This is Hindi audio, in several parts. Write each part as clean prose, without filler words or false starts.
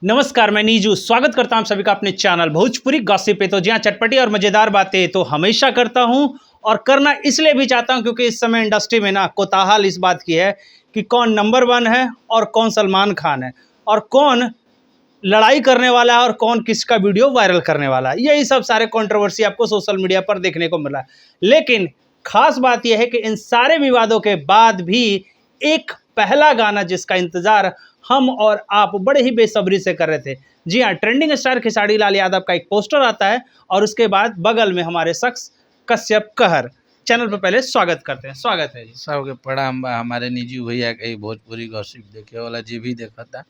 नमस्कार, मैं नीजू स्वागत करता हूं सभी का अपने चैनल भोजपुरी गॉसिप पे। तो जहां चटपटी और मज़ेदार बातें तो हमेशा करता हूं और करना इसलिए भी चाहता हूं क्योंकि इस समय इंडस्ट्री में ना कोताहल इस बात की है कि कौन नंबर वन है और कौन सलमान खान है और कौन लड़ाई करने वाला है और कौन किसका वीडियो वायरल करने वाला है। यही सब सारे कंट्रोवर्सी आपको सोशल मीडिया पर देखने को मिला। लेकिन खास बात यह है कि इन सारे विवादों के बाद भी एक पहला गाना जिसका इंतजार हम और आप बड़े ही बेसब्री से कर रहे थे। जी हाँ, ट्रेंडिंग स्टार खेसारी लाल यादव का एक पोस्टर आता है और उसके बाद बगल में हमारे शख्स कश्यप कहर। चैनल पर पहले स्वागत करते हैं। स्वागत है जी। सबके प्रणाम बा। हमारे निजी भैया के भोजपुरी गॉसिप देखे वाला जे भी देखा था,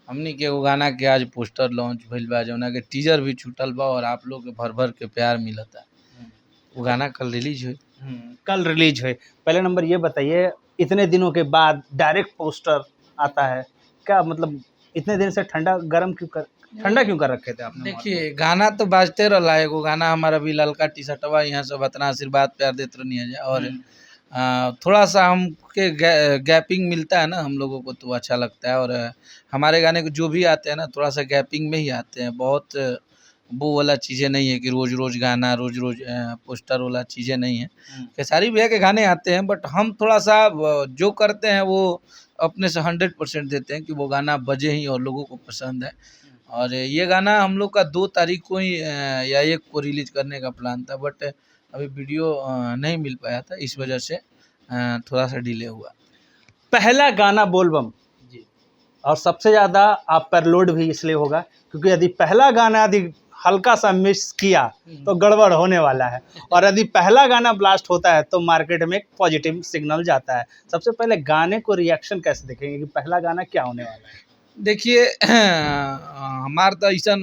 हमनी के एगो गाना के आज पोस्टर लॉन्च भइल बा, जौना के टीजर भी छूटल बा और आप लोग के भर भर के प्यार मिलता। वो गाना कल रिलीज हुई। कल रिलीज हुई। पहले नंबर ये बताइए, इतने दिनों के बाद डायरेक्ट पोस्टर आता है, क्या मतलब इतने दिन से ठंडा क्यों कर रखे थे आपने? देखिए, गाना तो बाजते रहा। एगो गाना हमारा भी ललका टी शर्टवा यहाँ सब इतना आशीर्वाद प्यार देते रहनी है और थोड़ा सा हमके गैपिंग मिलता है ना हम लोगों को, तो अच्छा लगता है। और हमारे गाने को जो भी आते हैं ना, थोड़ा सा गैपिंग में ही आते हैं। बहुत वो वाला चीज़ें नहीं है कि रोज़ रोज़ गाना, रोज़ रोज़ पोस्टर वाला चीज़ें नहीं है। खेसारी भैया के गाने आते हैं, बट हम थोड़ा सा जो करते हैं वो अपने से 100% देते हैं कि वो गाना बजे ही और लोगों को पसंद है। और ये गाना हम लोग का 2 तारीख को ही या 1 को रिलीज़ करने का प्लान था, बट अभी वीडियो नहीं मिल पाया था, इस वजह से थोड़ा सा डिले हुआ। पहला गाना बोलबम जी। और सबसे ज़्यादा आप पर लोड भी इसलिए होगा क्योंकि यदि पहला गाना यदि हल्का सा मिस किया तो गड़बड़ होने वाला है, और यदि पहला गाना ब्लास्ट होता है तो मार्केट में एक पॉजिटिव सिग्नल जाता है। सबसे पहले गाने को रिएक्शन कैसे देखेंगे कि पहला गाना क्या होने वाला है? देखिए, हमार तो ऐसा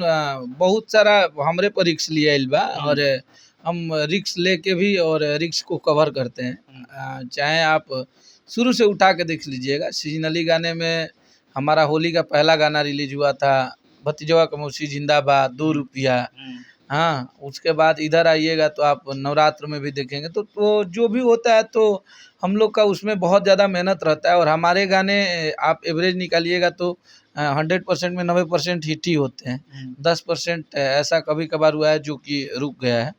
बहुत सारा हमरे पर रिक्स लिए आइल बा और हम रिक्स लेके भी और रिक्स को कवर करते हैं। चाहे आप शुरू से उठा के देख लीजिएगा, सीजनली गाने में हमारा होली का पहला गाना रिलीज हुआ था, भतीजवा का मौसी जिंदाबाद, 2 रुपया। हाँ, उसके बाद इधर आइएगा तो आप नवरात्र में भी देखेंगे तो जो भी होता है तो हम लोग का उसमें बहुत ज़्यादा मेहनत रहता है। और हमारे गाने आप एवरेज निकालिएगा तो 100% में 90% हिट ही होते हैं। 10% ऐसा कभी कभार हुआ है जो कि रुक गया है,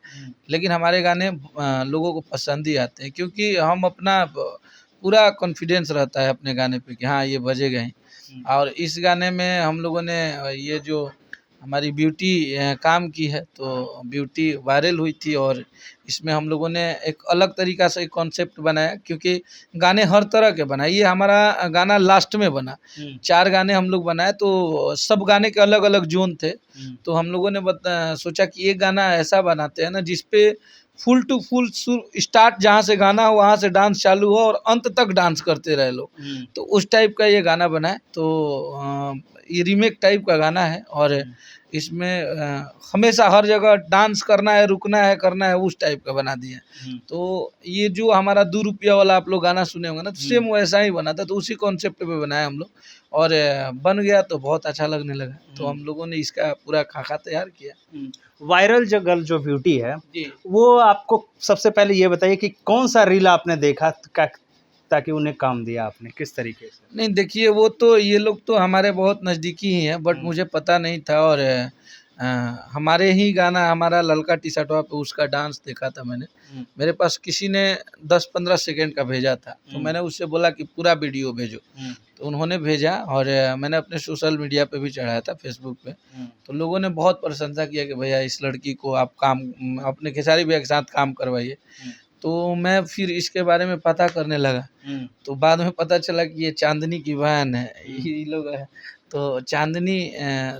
लेकिन हमारे गाने लोगों को पसंद ही आते हैं क्योंकि हम अपना पूरा कॉन्फिडेंस रहता है अपने गाने पे कि हाँ ये बजेगा ही। और इस गाने में हम लोगों ने ये जो हमारी ब्यूटी काम की है, तो ब्यूटी वायरल हुई थी और इसमें हम लोगों ने एक अलग तरीका से एक कॉन्सेप्ट बनाया क्योंकि गाने हर तरह के बनाए। ये हमारा गाना लास्ट में बना, 4 गाने हम लोग बनाए तो सब गाने के अलग अलग जोन थे। तो हम लोगों ने सोचा कि एक गाना ऐसा बनाते हैं ना जिसपे फुल टू फुल स्टार्ट जहाँ से गाना हो वहाँ से डांस चालू हो और अंत तक डांस करते रहे लोग। तो उस टाइप का ये गाना बना है। तो ये रीमेक टाइप का गाना है और इसमें हमेशा हर जगह डांस करना है, रुकना है, करना है, उस टाइप का बना दिया। तो ये जो हमारा 2 रुपया वाला आप लोग गाना सुने होंगे ना, तो सेम वैसा ही बना था। तो उसी कॉन्सेप्ट पे बनाया हम लोग और बन गया तो बहुत अच्छा लगने लगा। तो हम लोगों ने इसका पूरा खाका तैयार किया। वायरल जो गर्ल जो ब्यूटी है जी। वो आपको सबसे पहले ये बताइए कि कौन सा रील आपने देखा ताकि उन्हें काम दिया आपने, किस तरीके से? नहीं, देखिए, वो तो ये लोग तो हमारे बहुत नज़दीकी ही हैं, बट मुझे पता नहीं था। और हमारे ही गाना हमारा ललका टी शर्टवा पे उसका डांस देखा था मैंने। मेरे पास किसी ने 10-15 सेकंड का भेजा था, तो मैंने उससे बोला कि पूरा वीडियो भेजो। तो उन्होंने भेजा और मैंने अपने सोशल मीडिया पे भी चढ़ाया था, फेसबुक पे। तो लोगों ने बहुत प्रशंसा किया कि भैया इस लड़की को आप अपने खेसारी भैया के साथ काम करवाइए। तो मैं फिर इसके बारे में पता करने लगा, तो बाद में पता चला कि ये चांदनी की बहन है, ये लोग है। तो चांदनी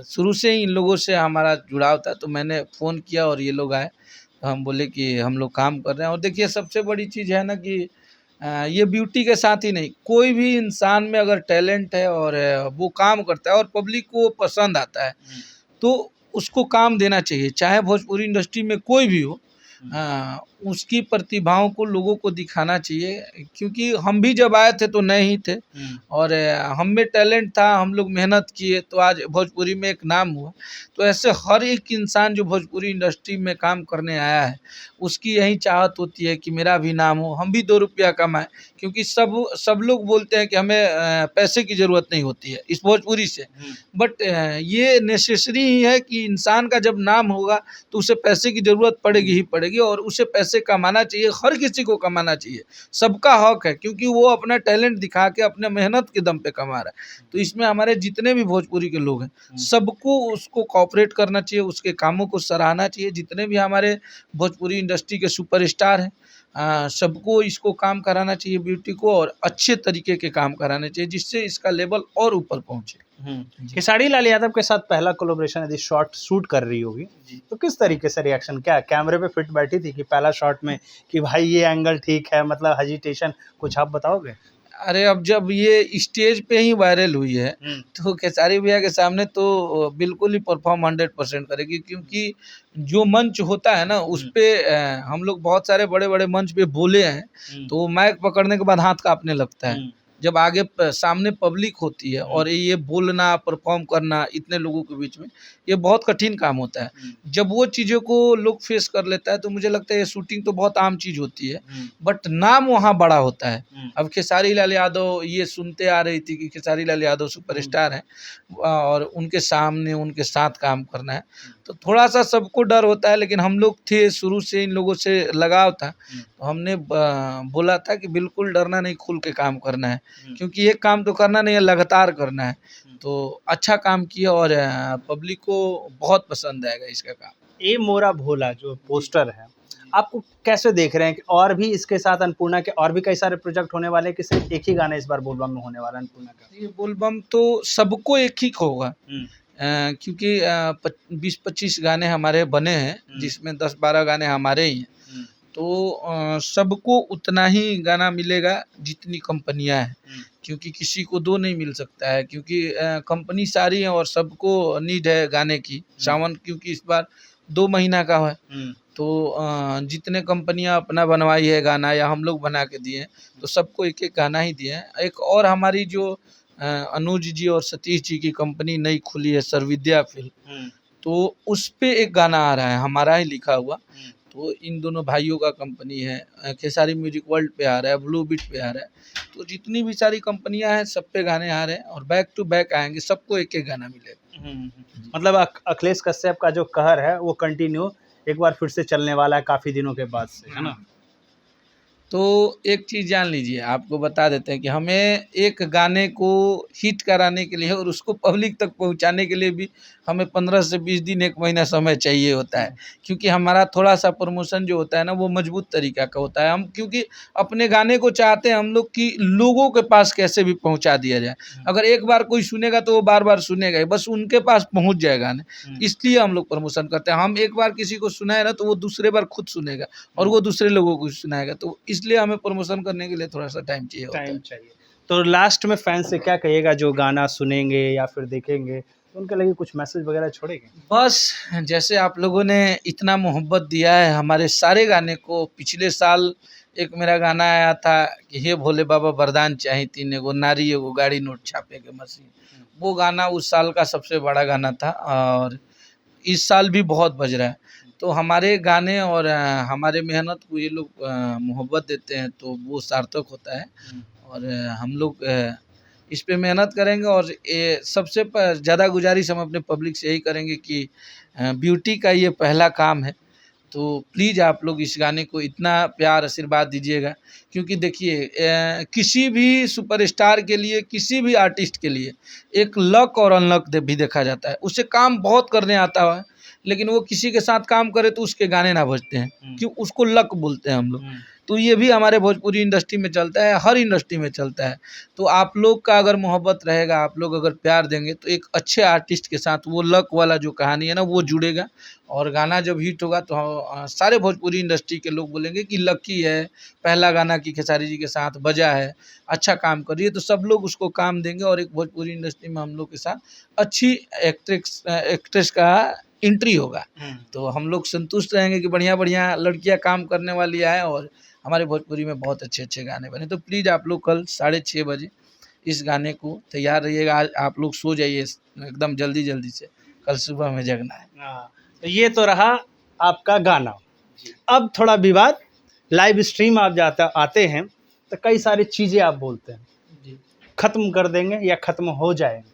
शुरू से ही इन लोगों से हमारा जुड़ाव था, तो मैंने फ़ोन किया और ये लोग आए। तो हम बोले कि हम लोग काम कर रहे हैं। और देखिए, सबसे बड़ी चीज़ है ना कि ये ब्यूटी के साथ ही नहीं, कोई भी इंसान में अगर टैलेंट है और वो काम करता है और पब्लिक को पसंद आता है, तो उसको काम देना चाहिए, चाहे भोजपुरी इंडस्ट्री में कोई भी हो। उसकी प्रतिभाओं को लोगों को दिखाना चाहिए, क्योंकि हम भी जब आए थे तो नए ही थे और हम में टैलेंट था, हम लोग मेहनत किए तो आज भोजपुरी में एक नाम हुआ। तो ऐसे हर एक इंसान जो भोजपुरी इंडस्ट्री में काम करने आया है उसकी यही चाहत होती है कि मेरा भी नाम हो, हम भी 2 रुपया कमाएं, क्योंकि सब लोग बोलते हैं कि हमें पैसे की ज़रूरत नहीं होती है इस भोजपुरी से, बट ये नेसेसरी ही है कि इंसान का जब नाम होगा तो उसे पैसे की ज़रूरत पड़ेगी ही पड़ेगी और उसे पैसे कमाना चाहिए, हर किसी को कमाना चाहिए, सबका हक है, क्योंकि वो अपना टैलेंट दिखा के अपने मेहनत के दम पे कमा रहा है। तो इसमें हमारे जितने भी भोजपुरी के लोग हैं सबको उसको कोऑपरेट करना चाहिए, उसके कामों को सराहना चाहिए। जितने भी हमारे भोजपुरी इंडस्ट्री के सुपरस्टार हैं सबको इसको काम कराना चाहिए ब्यूटी को, और अच्छे तरीके के काम कराने चाहिए जिससे इसका लेवल और ऊपर पहुँचे। खेसारी लाल यादव के साथ पहला कोलैबोरेशन यदि शॉट शूट कर रही होगी तो किस तरीके से रिएक्शन, क्या कैमरे पे फिट बैठी थी कि पहला शॉट में कि भाई ये एंगल ठीक है, मतलब हेजिटेशन कुछ आप बताओगे? अरे अब जब ये स्टेज पे ही वायरल हुई है तो खेसारी भैया के सामने तो बिल्कुल ही परफॉर्म 100% करेगी, क्योंकि जो मंच होता है ना उस पे हम लोग बहुत सारे बड़े बड़े मंच पे बोले हैं तो माइक पकड़ने के बाद हाथ कांपने लगता है जब आगे सामने पब्लिक होती है, और ये बोलना परफॉर्म करना इतने लोगों के बीच में ये बहुत कठिन काम होता है। जब वो चीज़ों को लोग फेस कर लेता है तो मुझे लगता है ये शूटिंग तो बहुत आम चीज़ होती है, बट नाम वहाँ बड़ा होता है। अब खेसारी लाल यादव ये सुनते आ रही थी कि खेसारी लाल यादव सुपरस्टार हैं और उनके सामने उनके साथ काम करना है, तो थोड़ा सा सबको डर होता है, लेकिन हम लोग थे शुरू से इन लोगों से लगाव था तो हमने बोला था कि बिल्कुल डरना नहीं, खुल के काम करना है, क्योंकि एक काम तो करना नहीं है, लगातार करना है। तो अच्छा काम किया और पब्लिक को बहुत पसंद आएगा इसका काम। ए मोरा भोला जो पोस्टर है आपको कैसे देख रहे हैं कि और भी इसके साथ अन्नपूर्णा के और भी कई सारे प्रोजेक्ट होने वाले हैं कि सिर्फ एक ही गाना इस बार बोलबम में होने वाला है अन्नपूर्णा का? ये बोलबम तो सबको एक ही होगा, क्योंकि 20-25 गाने हमारे बने हैं जिसमें 10-12 गाने हमारे ही हैं, तो सबको उतना ही गाना मिलेगा जितनी कंपनियां हैं, क्योंकि किसी को 2 नहीं मिल सकता है, क्योंकि कंपनी सारी है और सबको नीड है गाने की। सावन क्योंकि इस बार 2 महीना का है तो जितने कंपनियां अपना बनवाई है गाना या हम लोग बना के दिए तो सबको एक एक गाना ही दिए हैं। एक और हमारी जो अनुज जी और सतीश जी की कंपनी नई खुली है सर्वविद्या फिल्म, तो उस पे एक गाना आ रहा है हमारा ही लिखा हुआ, तो इन दोनों भाइयों का कंपनी है। खेसारी म्यूजिक वर्ल्ड पे आ रहा है, ब्लू बीट पे आ रहा है, तो जितनी भी सारी कंपनियां हैं सब पे गाने आ रहे हैं और बैक टू बैक आएंगे, सबको एक एक गाना मिलेगा। मतलब अखिलेश कश्यप का जो कहर है वो कंटिन्यू एक बार फिर से चलने वाला है काफ़ी दिनों के बाद से, है ना? तो एक चीज़ जान लीजिए, आपको बता देते हैं कि हमें एक गाने को हिट कराने के लिए और उसको पब्लिक तक पहुंचाने के लिए भी हमें 15 से 20 दिन 1 महीना समय चाहिए होता है, क्योंकि हमारा थोड़ा सा प्रमोशन जो होता है ना वो मजबूत तरीका का होता है। हम क्योंकि अपने गाने को चाहते हैं हम लोग कि लोगों के पास कैसे भी पहुंचा दिया जाए, अगर एक बार कोई सुनेगा तो वो बार बार सुनेगा ही, बस उनके पास पहुँच जाए गाने, इसलिए हम लोग प्रमोशन करते हैं। हम एक बार किसी को सुनाए ना तो वो दूसरे बार खुद सुनेगा और वो दूसरे लोगों को सुनाएगा, तो इसलिए हमें प्रमोशन करने के लिए थोड़ा सा टाइम चाहिए होता है। तो लास्ट में फैंस से क्या कहिएगा जो गाना सुनेंगे या फिर देखेंगे, तो उनके लिए कुछ मैसेज वगैरह छोड़ेंगे? बस जैसे आप लोगों ने इतना मोहब्बत दिया है हमारे सारे गाने को, पिछले साल एक मेरा गाना आया था कि हे भोले बाबा वरदान चाही 3 एगो नारी एगो गाड़ी नोट छापे के मशीन, वो गाना उस साल का सबसे बड़ा गाना था और इस साल भी बहुत बज रहा है। तो हमारे गाने और हमारे मेहनत को ये लोग मोहब्बत देते हैं तो वो सार्थक होता है, और हम लोग इस पे मेहनत करेंगे। और ये सबसे ज़्यादा गुजारिश हम अपने पब्लिक से यही करेंगे कि ब्यूटी का ये पहला काम है, तो प्लीज़ आप लोग इस गाने को इतना प्यार आशीर्वाद दीजिएगा, क्योंकि देखिए किसी भी सुपरस्टार के लिए, किसी भी आर्टिस्ट के लिए एक लक और अनलक भी देखा जाता है। उसे काम बहुत करने आता है लेकिन वो किसी के साथ काम करे तो उसके गाने ना बजते हैं, क्यों? उसको लक बोलते हैं हम लोग। तो ये भी हमारे भोजपुरी इंडस्ट्री में चलता है, हर इंडस्ट्री में चलता है। तो आप लोग का अगर मोहब्बत रहेगा, आप लोग अगर प्यार देंगे तो एक अच्छे आर्टिस्ट के साथ वो लक वाला जो कहानी है ना वो जुड़ेगा, और गाना जब हिट होगा तो सारे भोजपुरी इंडस्ट्री के लोग बोलेंगे कि लकी है, पहला गाना कि खेसारी जी के साथ बजा है, अच्छा काम करिए, तो सब लोग उसको काम देंगे और एक भोजपुरी इंडस्ट्री में हम लोग के साथ अच्छी एक्ट्रेस का एंट्री होगा तो हम लोग संतुष्ट रहेंगे कि बढ़िया बढ़िया लड़कियां काम करने वाली आए और हमारे भोजपुरी में बहुत अच्छे अच्छे गाने बने। तो प्लीज़ आप लोग कल 6:30 बजे इस गाने को तैयार रहिएगा। आज आप लोग सो जाइए एकदम जल्दी जल्दी से, कल सुबह में जगना है। तो ये तो रहा आपका गाना। अब थोड़ा विवाद, लाइव स्ट्रीम आप आते हैं तो कई सारी चीज़ें आप बोलते हैं, खत्म कर देंगे या खत्म हो जाएंगे।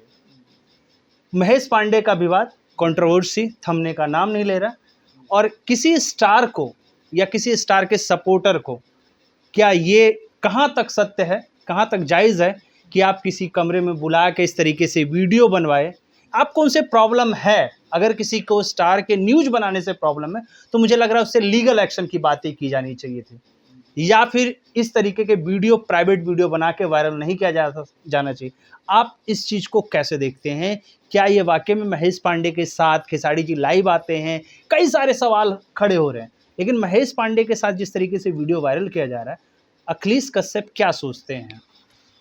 महेश पांडे का विवाद, कंट्रोवर्सी थमने का नाम नहीं ले रहा, और किसी स्टार को या किसी स्टार के सपोर्टर को क्या ये कहाँ तक सत्य है, कहाँ तक जायज़ है कि आप किसी कमरे में बुला के इस तरीके से वीडियो बनवाए? आपको उनसे प्रॉब्लम है? अगर किसी को स्टार के न्यूज़ बनाने से प्रॉब्लम है तो मुझे लग रहा है उससे लीगल एक्शन की बातें की जानी चाहिए थी, या फिर इस तरीके के वीडियो, प्राइवेट वीडियो बना के वायरल नहीं किया जाना चाहिए। आप इस चीज़ को कैसे देखते हैं? क्या ये वाकई में महेश पांडे के साथ खेसारी जी लाइव आते हैं? कई सारे सवाल खड़े हो रहे हैं, लेकिन महेश पांडे के साथ जिस तरीके से वीडियो वायरल किया जा रहा है, अखिलेश कश्यप क्या सोचते हैं?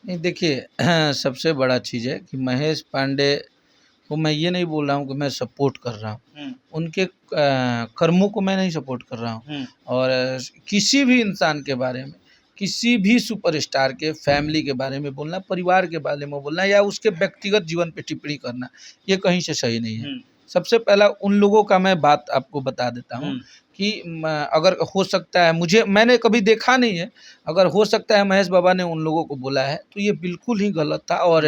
नहीं देखिए, सबसे बड़ा चीज़ है कि महेश पांडे को मैं ये नहीं बोल रहा हूँ कि मैं सपोर्ट कर रहा हूँ, उनके कर्मों को मैं नहीं सपोर्ट कर रहा हूँ। और किसी भी इंसान के बारे में, किसी भी सुपरस्टार के फैमिली के बारे में बोलना, परिवार के बारे में बोलना या उसके व्यक्तिगत जीवन पे टिप्पणी करना, ये कहीं से सही नहीं है। सबसे पहला उन लोगों का मैं बात आपको बता देता हूँ कि अगर हो सकता है, मैंने कभी देखा नहीं है, अगर हो सकता है महेश बाबा ने उन लोगों को बोला है तो ये बिल्कुल ही गलत था। और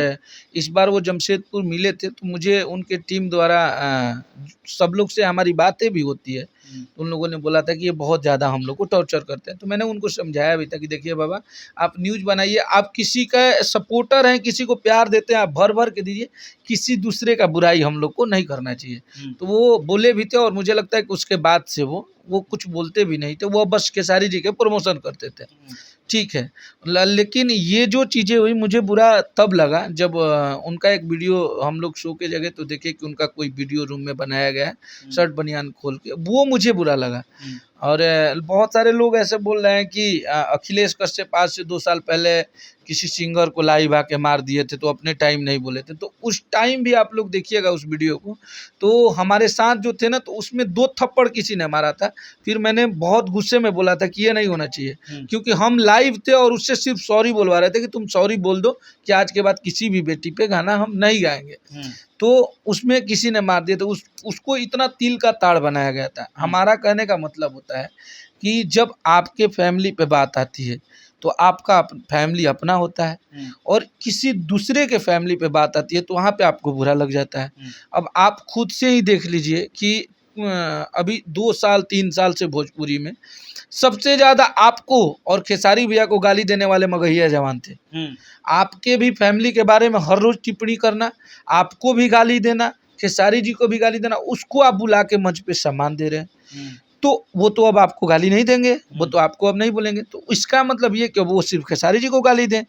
इस बार वो जमशेदपुर मिले थे तो मुझे उनके टीम द्वारा सब लोग से हमारी बातें भी होती है, तो उन लोगों ने बोला था कि ये बहुत ज़्यादा हम लोग को टॉर्चर करते हैं। तो मैंने उनको समझाया भी था कि देखिए बाबा, आप न्यूज़ बनाइए, आप किसी का सपोर्टर हैं, किसी को प्यार देते हैं, आप भर भर के दीजिए, किसी दूसरे का बुराई हम लोग को नहीं करना चाहिए। तो वो बोले भी थे और मुझे लगता है कि उसके बाद से वो कुछ बोलते भी नहीं थे, वो बस खेसारी जी के प्रमोशन करते थे, ठीक है। लेकिन ये जो चीज़ें हुई मुझे बुरा तब लगा जब उनका एक वीडियो हम लोग शो के जगह तो देखे कि उनका कोई वीडियो रूम में बनाया गया है शर्ट बनियान खोल के, वो मुझे बुरा लगा। और बहुत सारे लोग ऐसे बोल रहे हैं कि अखिलेश कश्यप आज से 2 साल पहले किसी सिंगर को लाइव आके मार दिए थे तो अपने टाइम नहीं बोले थे। तो उस टाइम भी आप लोग देखिएगा उस वीडियो को, तो हमारे साथ जो थे ना, तो उसमें 2 थप्पड़ किसी ने मारा था। फिर मैंने बहुत गुस्से में बोला था कि ये नहीं होना चाहिए, क्योंकि हम लाइव थे और उससे सिर्फ सॉरी बोलवा रहे थे कि तुम सॉरी बोल दो कि आज के बाद किसी भी बेटी पे गाना हम नहीं गाएंगे। तो उसमें किसी ने मार दिया, तो उसको इतना तिल का ताड़ बनाया गया था। हमारा कहने का मतलब होता है कि जब आपके फैमिली पे बात आती है तो आपका फैमिली अपना होता है, और किसी दूसरे के फैमिली पे बात आती है तो वहाँ पे आपको बुरा लग जाता है। अब आप खुद से ही देख लीजिए कि अभी 2 साल 3 साल से भोजपुरी में सबसे ज़्यादा आपको और खेसारी भैया को गाली देने वाले मगहिया जवान थे। आपके भी फैमिली के बारे में हर रोज़ टिप्पणी करना, आपको भी गाली देना, खेसारी जी को भी गाली देना, उसको आप बुला के मंच पे सम्मान दे रहे हैं। तो वो तो अब आपको गाली नहीं देंगे, वो तो आपको अब नहीं बोलेंगे, तो इसका मतलब ये कि वो सिर्फ खेसारी जी को गाली दें।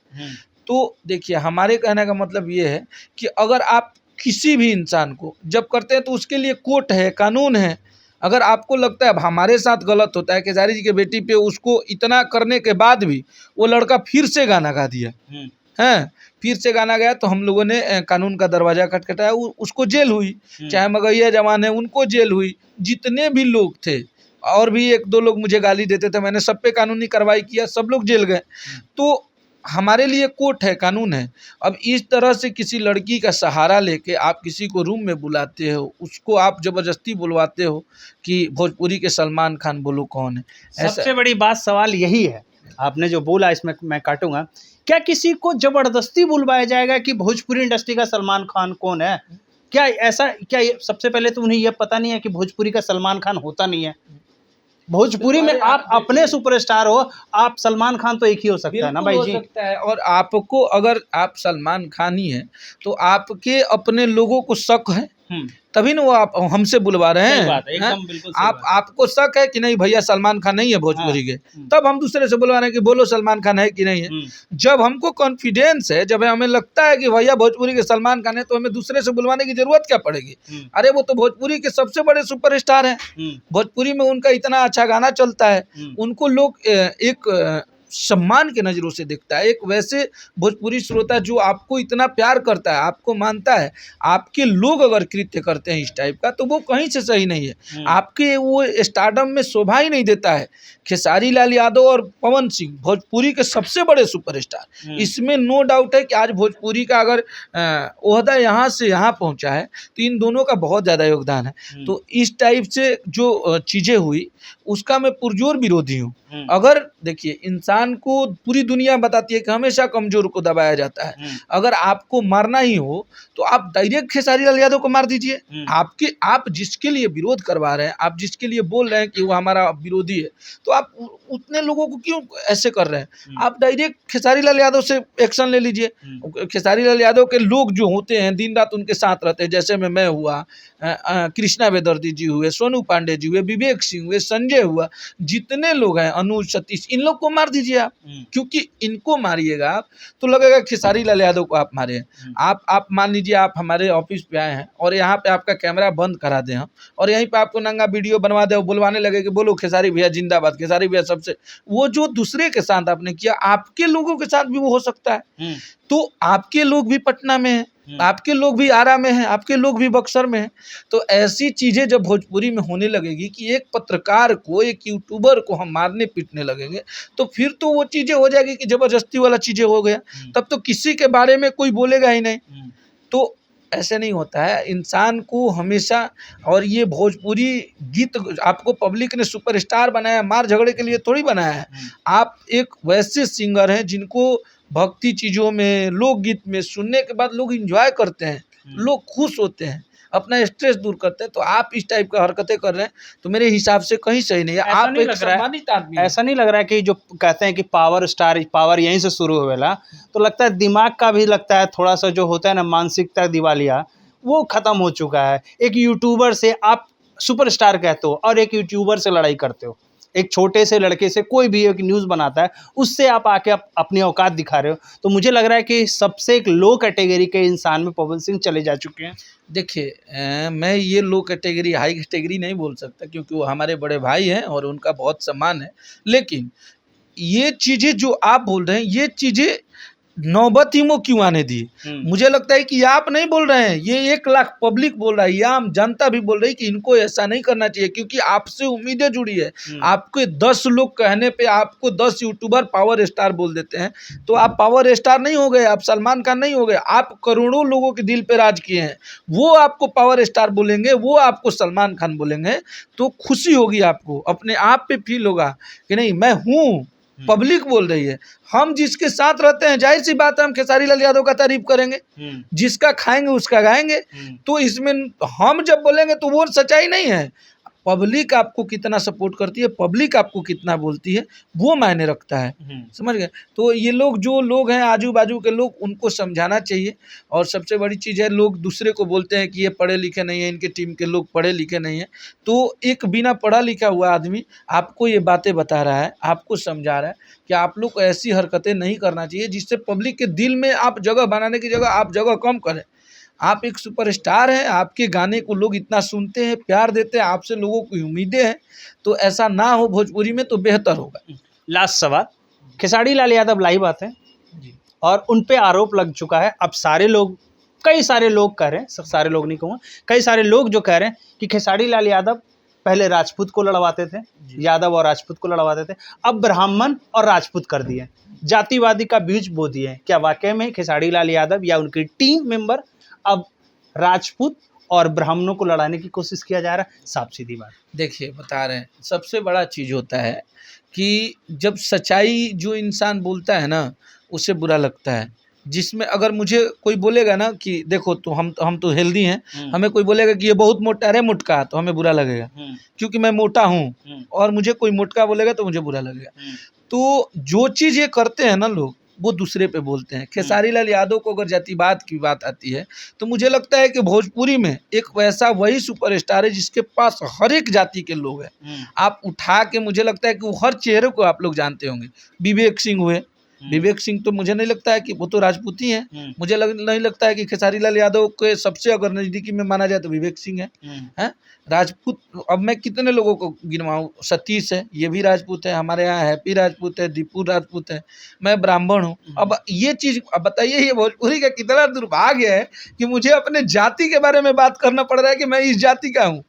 तो देखिए, हमारे कहने का मतलब ये है कि अगर आप किसी भी इंसान को जब करते हैं तो उसके लिए कोर्ट है, कानून है। अगर आपको लगता है अब हमारे साथ गलत होता है, खेसारी जी के बेटी पे उसको इतना करने के बाद भी वो लड़का फिर से गाना गा दिया हैं, फिर से गाना गया, तो हम लोगों ने कानून का दरवाज़ा खटखटाया, उसको जेल हुई। चाहे मगहिया जवान है, उनको जेल हुई। जितने भी लोग थे, और भी 1-2 लोग मुझे गाली देते थे, मैंने सब पे कानूनी कार्रवाई किया, सब लोग जेल गए। तो हमारे लिए कोर्ट है, कानून है। अब इस तरह से किसी लड़की का सहारा लेके आप किसी को रूम में बुलाते हो, उसको आप ज़बरदस्ती बुलवाते हो कि भोजपुरी के सलमान खान बोलो कौन है। सबसे बड़ी बात, सवाल यही है, आपने जो बोला इसमें मैं काटूंगा, क्या किसी को ज़बरदस्ती बुलवाया जाएगा कि भोजपुरी इंडस्ट्री का सलमान खान कौन है? क्या ऐसा, क्या सबसे पहले तो उन्हें यह पता नहीं है कि भोजपुरी का सलमान खान होता नहीं है? भोजपुरी में आप अपने सुपरस्टार हो, आप सलमान खान तो एक ही हो सकता है ना भाई जी। सकता है, और आपको अगर आप सलमान खान ही हैं तो आपके अपने लोगों को शक है, तभी ना वो आप हमसे बुलवा रहे हैं। बात है, एकदम बिल्कुल सही बात। आपको शक है कि नहीं भैया सलमान खान नहीं है भोजपुरी के, तब हम दूसरे से बुलवा रहे हैं कि बोलो सलमान खान है कि नहीं है। जब हमको कॉन्फिडेंस है, जब हमें लगता है कि भैया भोजपुरी के सलमान खान है, तो हमें दूसरे से बुलवाने की जरूरत क्या पड़ेगी? अरे वो तो भोजपुरी के सबसे बड़े सुपरस्टार हैं, भोजपुरी में उनका इतना अच्छा गाना चलता है, उनको लोग एक सम्मान के नज़रों से देखता है। एक वैसे भोजपुरी श्रोता जो आपको इतना प्यार करता है, आपको मानता है, आपके लोग अगर कृत्य करते हैं इस टाइप का तो वो कहीं से सही नहीं है। आपके वो स्टारडम में शोभा ही नहीं देता है। खेसारी लाल यादव और पवन सिंह भोजपुरी के सबसे बड़े सुपरस्टार, इसमें नो डाउट है कि आज भोजपुरी का अगर ओहदा यहाँ से यहाँ पहुँचा है तो इन दोनों का बहुत ज़्यादा योगदान है। तो इस टाइप से जो चीज़ें हुई उसका मैं पुरजोर विरोधी हूँ। अगर देखिए, इंसान को पूरी दुनिया बताती है कि हमेशा कमजोर को दबाया जाता है। अगर आपको मारना ही हो तो आप डायरेक्ट खेसारी लाल यादव को मार दीजिए। आप जिसके लिए विरोध करवा रहे हैं, आप जिसके लिए बोल रहे हैं कि वो हमारा विरोधी है, तो आप उतने लोगों को क्यों ऐसे कर रहे हैं? आप डायरेक्ट खेसारी लाल यादव से एक्शन ले लीजिए। खेसारी लाल यादव के लोग जो होते हैं दिन रात उनके साथ रहते हैं, जैसे में मैं हुआ, कृष्णा बेदर्दी जी हुए, सोनू पांडे जी हुए, विवेक सिंह हुए, संजय हुआ, जितने लोग हैं, अनुज सतीश, इन लोग को मार दीजिए आप। क्योंकि इनको मारिएगा आप तो लगेगा खेसारी लाल यादव को आप मारे हैं। आप मान लीजिए आप हमारे ऑफिस पे आए हैं और यहाँ पे आपका कैमरा बंद करा दें हम, और यहीं पे आपको नंगा वीडियो बनवा दे और बुलवाने लगे कि बोलो खेसारी भैया जिंदाबाद, खेसारी भैया सबसे, वो जो दूसरे के साथ आपने किया आपके लोगों के साथ भी वो हो सकता है। तो आपके लोग भी पटना में हैं, आपके लोग भी आरा में हैं, आपके लोग भी बक्सर में हैं। तो ऐसी चीज़ें जब भोजपुरी में होने लगेगी कि एक पत्रकार को, एक यूट्यूबर को हम मारने पीटने लगेंगे, तो फिर तो वो चीज़ें हो जाएगी कि ज़बरदस्ती वाला चीज़ें हो गया। तब तो किसी के बारे में कोई बोलेगा ही नहीं। तो ऐसे नहीं होता है इंसान को हमेशा। और ये भोजपुरी गीत आपको पब्लिक ने सुपरस्टार बनाया, मार झगड़े के लिए थोड़ी बनाया है। आप एक वैसे सिंगर हैं जिनको भक्ति चीज़ों में, लोकगीत में सुनने के बाद लोग एंजॉय करते हैं, लोग खुश होते हैं, अपना स्ट्रेस दूर करते हैं। तो आप इस टाइप का हरकतें कर रहे हैं तो मेरे हिसाब से कहीं सही नहीं है। आप एक सम्मानित आदमी हैं। ऐसा नहीं लग रहा है कि जो कहते हैं कि पावर स्टार, पावर यहीं से शुरू हुएला, तो लगता है दिमाग का भी लगता है थोड़ा सा जो होता है ना, मानसिकता दिवालिया, वो खत्म हो चुका है। एक यूट्यूबर से आप सुपरस्टार कहते हो और एक यूट्यूबर से लड़ाई करते हो। एक छोटे से लड़के से कोई भी एक न्यूज़ बनाता है, उससे आप आके अपनी औकात दिखा रहे हो। तो मुझे लग रहा है कि सबसे एक लो कैटेगरी के इंसान में पवन सिंह चले जा चुके हैं। देखिए, मैं ये लो कैटेगरी हाई कैटेगरी नहीं बोल सकता क्योंकि वो हमारे बड़े भाई हैं और उनका बहुत सम्मान है। लेकिन ये चीज़ें जो आप बोल रहे हैं, ये चीज़ें नौबत ही में क्यों आने दी? मुझे लगता है कि ये आप नहीं बोल रहे हैं, ये 1 लाख पब्लिक बोल रहा है, ये आम जनता भी बोल रही है कि इनको ऐसा नहीं करना चाहिए क्योंकि आपसे उम्मीदें जुड़ी है। आपके 10 लोग कहने पे आपको 10 यूट्यूबर पावर स्टार बोल देते हैं, तो आप पावर स्टार नहीं हो गए, आप सलमान खान नहीं हो गए, आप करोड़ों लोगों के दिल पे राज किए हैं। वो आपको पावर स्टार बोलेंगे, वो आपको सलमान खान बोलेंगे, तो खुशी होगी आपको, अपने आप पे फील होगा कि नहीं मैं हूँ, पब्लिक बोल रही है। हम जिसके साथ रहते हैं, जाहिर सी बात है हम खेसारी लाल यादव का तारीफ करेंगे, जिसका खाएंगे उसका गाएंगे। तो इसमें हम जब बोलेंगे तो वो सच्चाई नहीं है। पब्लिक आपको कितना सपोर्ट करती है, पब्लिक आपको कितना बोलती है, वो मायने रखता है। समझ गए? तो ये लोग जो लोग हैं आजू बाजू के लोग, उनको समझाना चाहिए। और सबसे बड़ी चीज़ है, लोग दूसरे को बोलते हैं कि ये पढ़े लिखे नहीं है, इनके टीम के लोग पढ़े लिखे नहीं हैं। तो एक बिना पढ़ा लिखा हुआ आदमी आपको ये बातें बता रहा है, आपको समझा रहा है कि आप लोग को ऐसी हरकतें नहीं करना चाहिए जिससे पब्लिक के दिल में आप जगह बनाने की जगह आप जगह कम करें। आप एक सुपरस्टार हैं, आपके गाने को लोग इतना सुनते हैं, प्यार देते हैं, आपसे लोगों की उम्मीदें हैं, तो ऐसा ना हो भोजपुरी में तो बेहतर होगा। लास्ट सवाल, खेसारी लाल यादव लाइव आते हैं जी। और उन पे आरोप लग चुका है। अब सारे लोग, कई सारे लोग कह रहे हैं, सब सारे लोग नहीं कहूँगा, कई सारे लोग जो कह रहे हैं कि खेसारी लाल यादव पहले राजपूत को लड़वाते थे, यादव और राजपूत को लड़वाते थे, अब ब्राह्मण और राजपूत कर दिए, जातिवादी का बीज बो दिए। क्या वाकई में खेसारी लाल यादव या उनकी टीम मेंबर अब राजपूत और ब्राह्मणों को लड़ाने की कोशिश किया जा रहा है? साफ सीधी बात। देखिए, बता रहे हैं, सबसे बड़ा चीज़ होता है कि जब सच्चाई जो इंसान बोलता है ना, उसे बुरा लगता है। जिसमें अगर मुझे कोई बोलेगा ना कि देखो तो हम तो हेल्दी हैं, हमें कोई बोलेगा कि ये बहुत मोटा, अरे मोटका, तो हमें बुरा लगेगा क्योंकि मैं मोटा हूँ, और मुझे कोई मोटका बोलेगा तो मुझे बुरा लगेगा। तो जो चीज़ ये करते हैं ना लोग, वो दूसरे पे बोलते हैं। खेसारी लाल यादव को अगर जातिवाद की बात आती है तो मुझे लगता है कि भोजपुरी में एक वैसा वही सुपरस्टार है जिसके पास हर एक जाति के लोग हैं। आप उठा के, मुझे लगता है कि वो हर चेहरे को आप लोग जानते होंगे। विवेक सिंह हुए, विवेक सिंह तो मुझे नहीं लगता है कि वो तो राजपूत ही हैं। मुझे नहीं लगता है कि खेसारी लाल यादव के सबसे अगर नज़दीकी में माना जाए तो विवेक सिंह है। हैं राजपूत, अब मैं कितने लोगों को गिनवाऊँ, सतीश है, ये भी राजपूत है, हमारे यहाँ हैप्पी राजपूत है, दीपू राजपूत है, मैं ब्राह्मण हूँ। अब ये चीज़, अब बताइए ये भोजपुरी का कितना दुर्भाग्य है कि मुझे अपने जाति के बारे में बात करना पड़ रहा है कि मैं इस जाति का हूँ।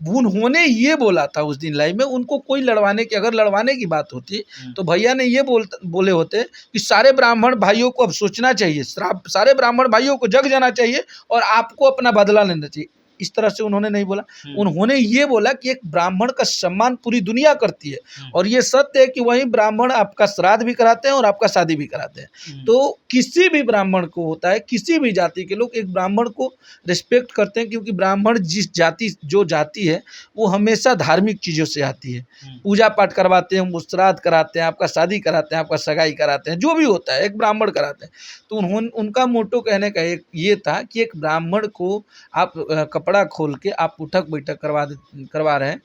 उन्होंने ये बोला था उस दिन लाइव में, उनको कोई लड़वाने की, अगर लड़वाने की बात होती तो भैया ने ये बोले होते कि सारे ब्राह्मण भाइयों को अब सोचना चाहिए, सारे ब्राह्मण भाइयों को जग जाना चाहिए और आपको अपना बदला लेना चाहिए। इस तरह से उन्होंने नहीं बोला। उन्होंने ये बोला कि एक ब्राह्मण का सम्मान पूरी दुनिया करती है और ये सत्य है कि वही ब्राह्मण आपका श्राद्ध भी कराते हैं और आपका शादी भी कराते हैं। तो किसी भी ब्राह्मण को होता है, किसी भी जाति के लोग एक ब्राह्मण को रिस्पेक्ट करते हैं, क्योंकि ब्राह्मण जो जाति है वो हमेशा धार्मिक चीज़ों से आती है। पूजा पाठ करवाते हैं, श्राद्ध कराते हैं, आपका शादी कराते हैं, आपका सगाई कराते हैं, जो भी होता है एक ब्राह्मण कराते हैं। तो उनका मोटो कहने का एक ये था कि एक ब्राह्मण को आप कपड़ा खोल के आप उठक बैठक करवा रहे हैं,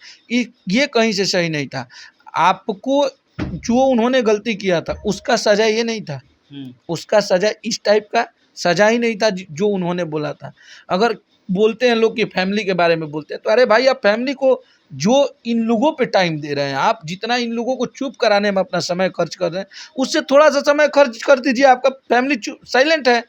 ये कहीं से सही नहीं था। आपको जो उन्होंने गलती किया था उसका सजा ये नहीं था, उसका सजा इस टाइप का सजा ही नहीं था जो उन्होंने बोला था। अगर बोलते हैं लोग कि फैमिली के बारे में बोलते हैं, तो अरे भाई आप फैमिली को, जो इन लोगों पे टाइम दे रहे हैं, आप जितना इन लोगों को चुप कराने में अपना समय खर्च कर रहे हैं, उससे थोड़ा सा समय खर्च कर दीजिए। आपका फैमिली साइलेंट है,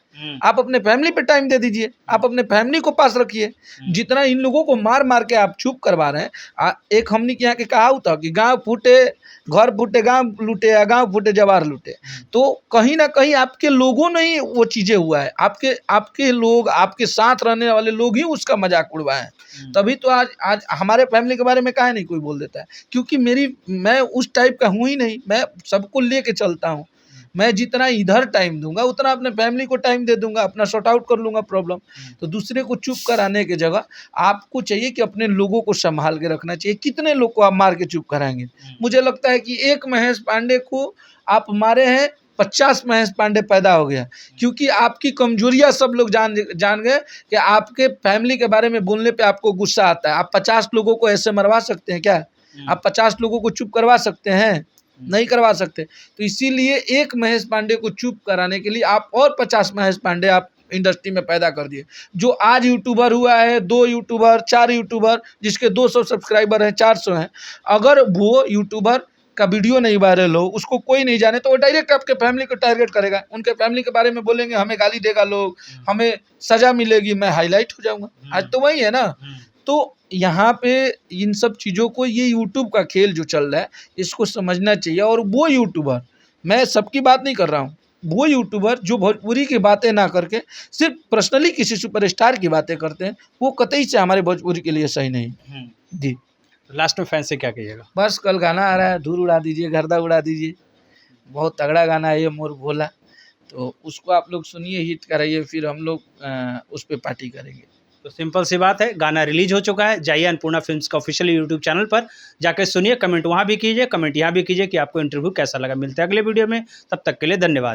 आप अपने फैमिली पे टाइम दे दीजिए, आप अपने फैमिली को पास रखिए। जितना इन लोगों को मार मार के आप चुप करवा रहे हैं, एक हमने के यहाँ के कहावत था कि गाँव फूटे घर फूटे गाँव लूटे या गाँव फूटे जवार लूटे। तो कहीं ना कहीं आपके लोगों ने ही वो चीज़ें हुआ है, आपके लोग, आपके साथ रहने वाले लोग ही उसका मजाक उड़वाए हैं। तभी तो आज हमारे फैमिली के बारे में काहे नहीं कोई बोल देता है, क्योंकि मैं उस टाइप का हूँ ही नहीं। मैं सबको लेके चलता हूँ। मैं जितना इधर टाइम दूंगा उतना अपने फैमिली को टाइम दे दूंगा, अपना सॉर्ट आउट कर लूंगा प्रॉब्लम। तो दूसरे को चुप कराने की जगह आपको चाहिए कि अपने लोगों को संभाल के रखना चाहिए। कितने लोग को आप मार के चुप कराएंगे? मुझे लगता है कि एक महेश पांडे को आप मारे हैं, 50 महेश पांडे पैदा हो गया, क्योंकि आपकी कमजोरियां सब लोग जान गए कि आपके फैमिली के बारे में बोलने पे आपको गुस्सा आता है। आप 50 लोगों को ऐसे मरवा सकते हैं क्या? आप 50 लोगों को चुप करवा सकते हैं? नहीं करवा सकते। तो इसीलिए एक महेश पांडे को चुप कराने के लिए आप और 50 महेश पांडे आप इंडस्ट्री में पैदा कर दिए। जो आज यूट्यूबर हुआ है, 2 यूट्यूबर, 4 यूट्यूबर, जिसके 200 सब्सक्राइबर हैं, 400 हैं, अगर वो यूट्यूबर का वीडियो नहीं वायरल हो, उसको कोई नहीं जाने, तो वो डायरेक्ट आपके फैमिली को टारगेट करेगा, उनके फैमिली के बारे में बोलेंगे, हमें गाली देगा लोग, हमें सजा मिलेगी, मैं हाईलाइट हो जाऊंगा। आज तो वही है ना। तो यहाँ पे इन सब चीज़ों को, ये यूट्यूब का खेल जो चल रहा है, इसको समझना चाहिए। और वो यूट्यूबर, मैं सबकी बात नहीं कर रहा हूँ, वो यूट्यूबर जो भोजपुरी की बातें ना करके सिर्फ पर्सनली किसी सुपरस्टार की बातें करते हैं, वो कतई से हमारे भोजपुरी के लिए सही नहीं। जी, लास्ट में फैन से क्या कहिएगा? बस कल गाना आ रहा है, धूल उड़ा दीजिए, गर्दा उड़ा दीजिए, बहुत तगड़ा गाना है ये, मोर भोला। तो उसको आप लोग सुनिए, हिट कराइए, फिर हम लोग उस पर पार्टी करेंगे। तो सिंपल सी बात है, गाना रिलीज हो चुका है। जाइए अन्नपूर्णा फिल्म्स का ऑफिशियल यूट्यूब चैनल पर जाकर सुनिए, कमेंट वहाँ भी कीजिए, कमेंट यहाँ भी कीजिए कि आपको इंटरव्यू कैसा लगा। मिलते हैं अगले वीडियो में, तब तक के लिए धन्यवाद।